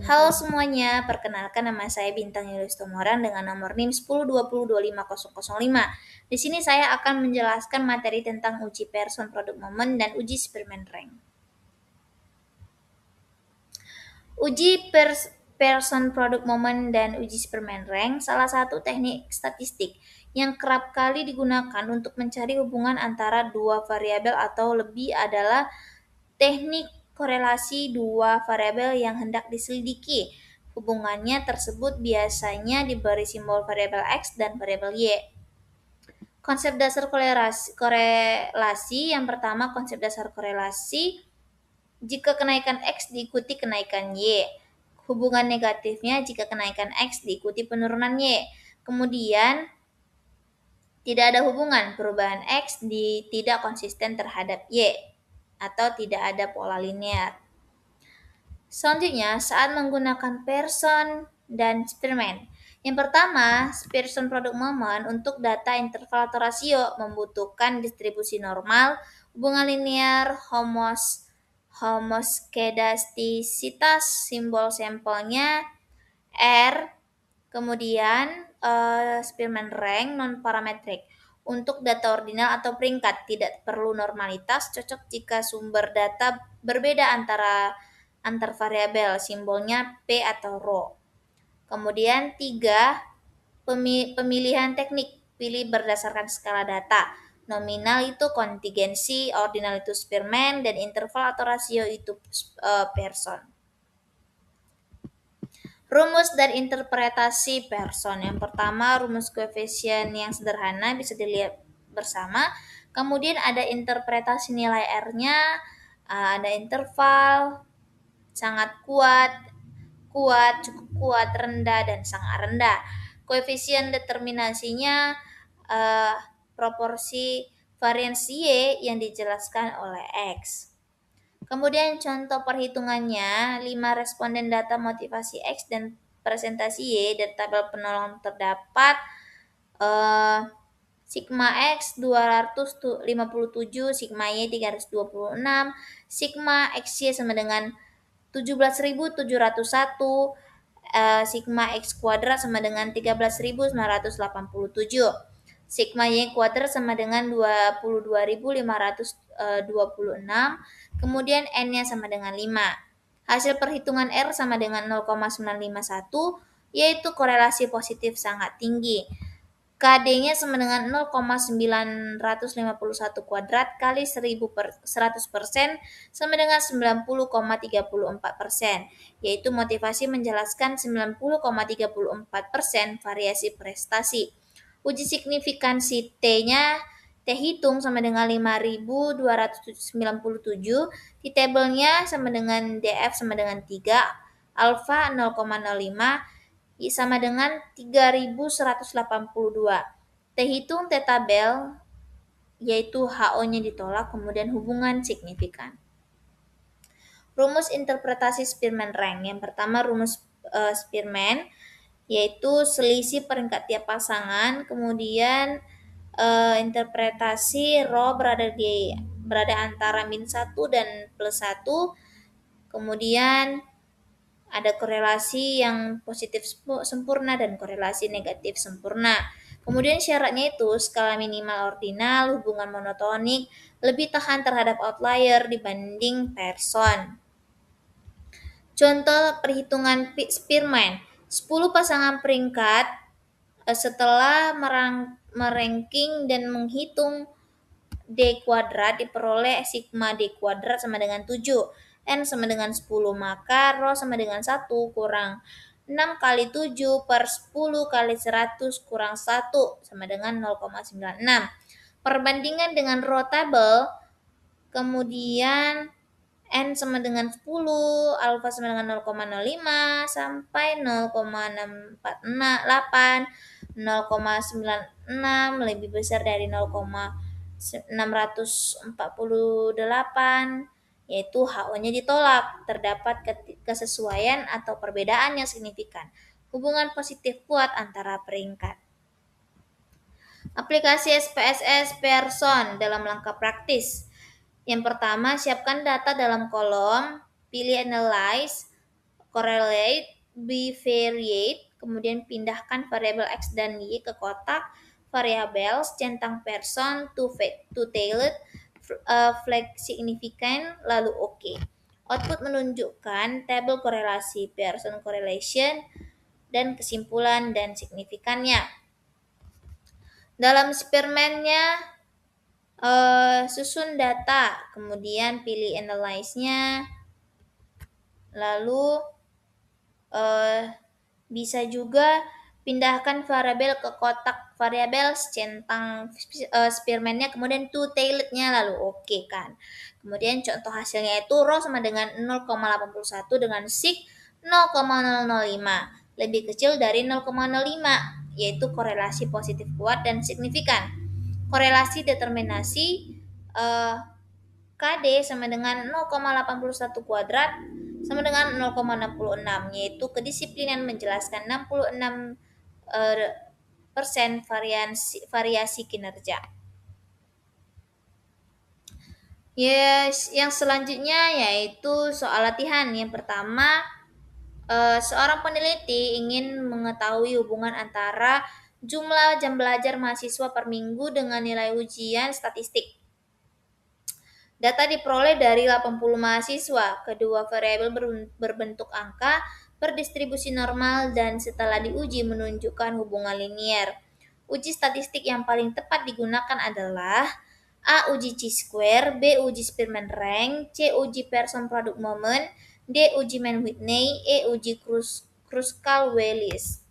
Halo semuanya, perkenalkan nama saya Bintang Yulus Tumorang dengan nomor NIM 1020225005. Di sini saya akan menjelaskan materi tentang uji person product moment dan uji Spearman rank. Uji person product moment dan uji Spearman rank salah satu teknik statistik yang kerap kali digunakan untuk mencari hubungan antara dua variabel atau lebih adalah teknik korelasi dua variabel yang hendak diselidiki. Hubungannya tersebut biasanya diberi simbol variabel X dan variabel Y. Konsep dasar korelasi yang pertama, konsep dasar korelasi jika kenaikan X diikuti kenaikan Y. Hubungan negatifnya jika kenaikan X diikuti penurunan Y. Kemudian tidak ada hubungan perubahan X tidak konsisten terhadap Y atau tidak ada pola linear. Selanjutnya, saat menggunakan Pearson dan Spearman. Yang pertama, Pearson product moment untuk data interval atau rasio membutuhkan distribusi normal, hubungan linear, homoskedastisitas, simbol sampelnya R, kemudian Spearman rank non-parametrik. Untuk data ordinal atau peringkat, tidak perlu normalitas, cocok jika sumber data berbeda antar variabel, simbolnya P atau rho. Kemudian 3, pemilihan teknik, pilih berdasarkan skala data. Nominal itu kontingensi, ordinal itu Spearman, dan interval atau rasio itu Pearson. Rumus dan interpretasi Pearson. Yang pertama, rumus koefisien yang sederhana bisa dilihat bersama. Kemudian ada interpretasi nilai R-nya, ada interval, sangat kuat, cukup kuat, rendah, dan sangat rendah. Koefisien determinasinya proporsi varians Y yang dijelaskan oleh X. Kemudian contoh perhitungannya, 5 responden data motivasi X dan presentasi Y dari tabel penolong terdapat sigma X 257, sigma Y 326, sigma XY sama dengan 17.701, sigma X kuadrat sama dengan 13.987, sigma Y kuadrat sama dengan 22.526, kemudian N-nya sama dengan 5. Hasil perhitungan R sama dengan 0,951, yaitu korelasi positif sangat tinggi. KD-nya sama dengan 0,951 kuadrat kali 100% sama dengan 90,34%, yaitu motivasi menjelaskan 90,34% variasi prestasi. Uji signifikansi T-nya T hitung sama dengan 5.297, di tabelnya sama dengan DF sama dengan 3, alfa 0,05, sama dengan 3.182. T hitung T tabel, yaitu HO-nya ditolak, kemudian hubungan signifikan. Rumus interpretasi Spearman rank. Yang pertama rumus Spearman, yaitu selisih peringkat tiap pasangan, kemudian interpretasi rho berada antara -1 dan +1, kemudian ada korelasi yang positif sempurna dan korelasi negatif sempurna. Kemudian syaratnya itu skala minimal ordinal, hubungan monotonik, lebih tahan terhadap outlier dibanding Pearson. Contoh perhitungan Spearman. 10 pasangan peringkat setelah meranking dan menghitung D kuadrat diperoleh sigma D kuadrat sama dengan 7, N sama dengan 10, maka rho sama dengan 1 kurang 6 kali 7 per 10 kali 100 kurang 1 sama dengan 0,96. Perbandingan dengan rho tabel, kemudian N sama dengan 10, alfa sama dengan 0,05 sampai 0,648, 0,96 lebih besar dari 0,648, yaitu HO-nya ditolak. Terdapat kesesuaian atau perbedaan yang signifikan. Hubungan positif kuat antara peringkat. Aplikasi SPSS Pearson dalam langkah praktis. Yang pertama, siapkan data dalam kolom, pilih Analyze, correlate, bivariate, kemudian pindahkan variabel X dan Y ke kotak, variables, centang person, two-tailed, flag signifikan, lalu oke. Output menunjukkan tabel korelasi, Pearson correlation, dan kesimpulan dan signifikannya. Dalam Spearman-nya susun data, kemudian pilih analyze-nya, lalu bisa juga pindahkan variabel ke kotak variabel centang Spearman-nya, kemudian two-tailed-nya, lalu oke kan. Kemudian contoh hasilnya itu rho sama dengan 0,81 dengan sig 0,005, lebih kecil dari 0,05, yaitu korelasi positif kuat dan signifikan. Korelasi determinasi KD sama dengan 0,81 kuadrat sama dengan 0,66, yaitu kedisiplinan menjelaskan 66% variasi kinerja. Yes, yang selanjutnya yaitu soal latihan. Yang pertama, seorang peneliti ingin mengetahui hubungan antara jumlah jam belajar mahasiswa per minggu dengan nilai ujian statistik. Data diperoleh dari 80 mahasiswa. Kedua variabel berbentuk angka, berdistribusi normal, dan setelah diuji menunjukkan hubungan linier. Uji statistik yang paling tepat digunakan adalah A. Uji chi-square, B. Uji Spearman rank, C. Uji Pearson product moment, D. Uji Mann-Whitney, E. Uji Kruskal-Wallis.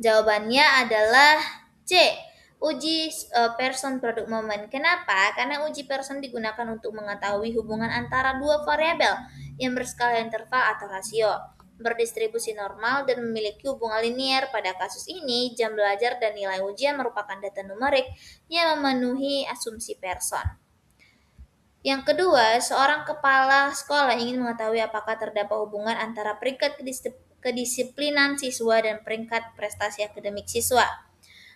Jawabannya adalah C. Uji Pearson product moment. Kenapa? Karena uji Pearson digunakan untuk mengetahui hubungan antara dua variabel yang berskala interval atau rasio, berdistribusi normal, dan memiliki hubungan linier. Pada kasus ini, jam belajar dan nilai ujian merupakan data numerik yang memenuhi asumsi Pearson. Yang kedua, seorang kepala sekolah ingin mengetahui apakah terdapat hubungan antara peringkat kedisiplinan siswa dan peringkat prestasi akademik siswa.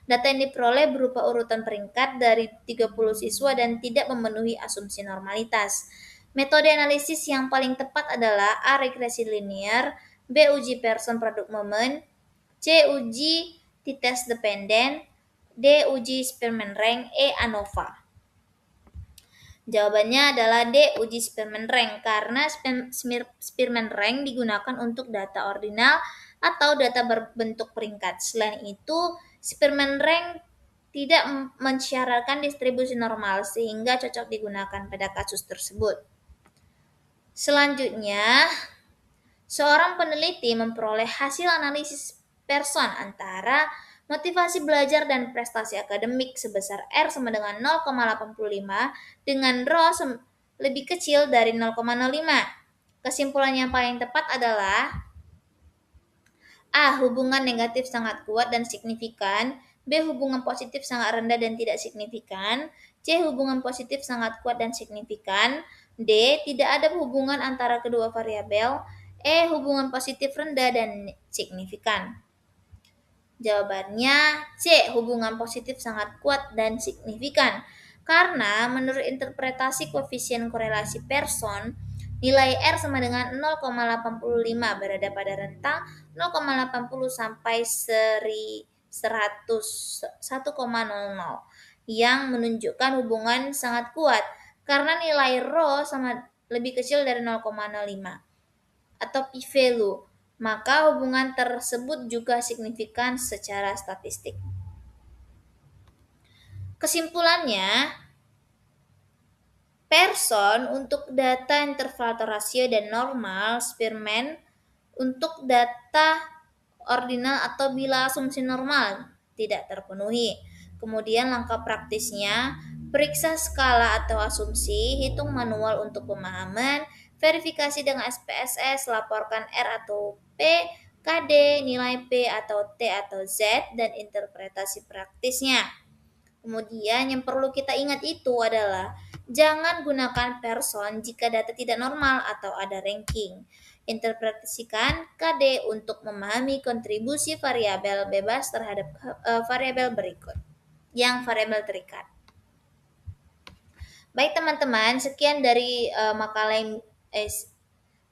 Data yang diperoleh berupa urutan peringkat dari 30 siswa dan tidak memenuhi asumsi normalitas. Metode analisis yang paling tepat adalah A. Regresi linear, B. Uji Pearson product moment, C. Uji t-test dependent, D. Uji Spearman rank, E. ANOVA. Jawabannya adalah D. Uji Spearman rank, karena Spearman rank digunakan untuk data ordinal atau data berbentuk peringkat. Selain itu, Spearman rank tidak mensyaratkan distribusi normal, sehingga cocok digunakan pada kasus tersebut. Selanjutnya, seorang peneliti memperoleh hasil analisis Pearson antara motivasi belajar dan prestasi akademik sebesar R sama dengan 0,85 dengan rho lebih kecil dari 0,05. Kesimpulan yang paling tepat adalah A. Hubungan negatif sangat kuat dan signifikan, B. Hubungan positif sangat rendah dan tidak signifikan, C. Hubungan positif sangat kuat dan signifikan, D. Tidak ada hubungan antara kedua variabel, E. Hubungan positif rendah dan signifikan. Jawabannya C. Hubungan positif sangat kuat dan signifikan. Karena menurut interpretasi koefisien korelasi Pearson, nilai R sama dengan 0,85 berada pada rentang 0,80 sampai 100 yang menunjukkan hubungan sangat kuat karena nilai rho sama lebih kecil dari 0,05 atau p-value, maka hubungan tersebut juga signifikan secara statistik. Kesimpulannya, Pearson untuk data interval atau rasio dan normal, Spearman untuk data ordinal atau bila asumsi normal tidak terpenuhi. Kemudian langkah praktisnya, periksa skala atau asumsi, hitung manual untuk pemahaman, verifikasi dengan SPSS, laporkan R atau P, KD, nilai P atau T atau Z, dan interpretasi praktisnya. Kemudian yang perlu kita ingat itu adalah jangan gunakan Pearson jika data tidak normal atau ada ranking. Interpretasikan KD untuk memahami kontribusi variabel bebas terhadap variabel berikut yang variabel terikat. Baik teman-teman, sekian dari makalah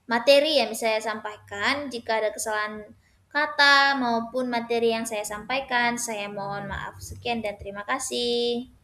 materi yang saya sampaikan. Jika ada kesalahan kata maupun materi yang saya sampaikan, saya mohon maaf. Sekian dan terima kasih.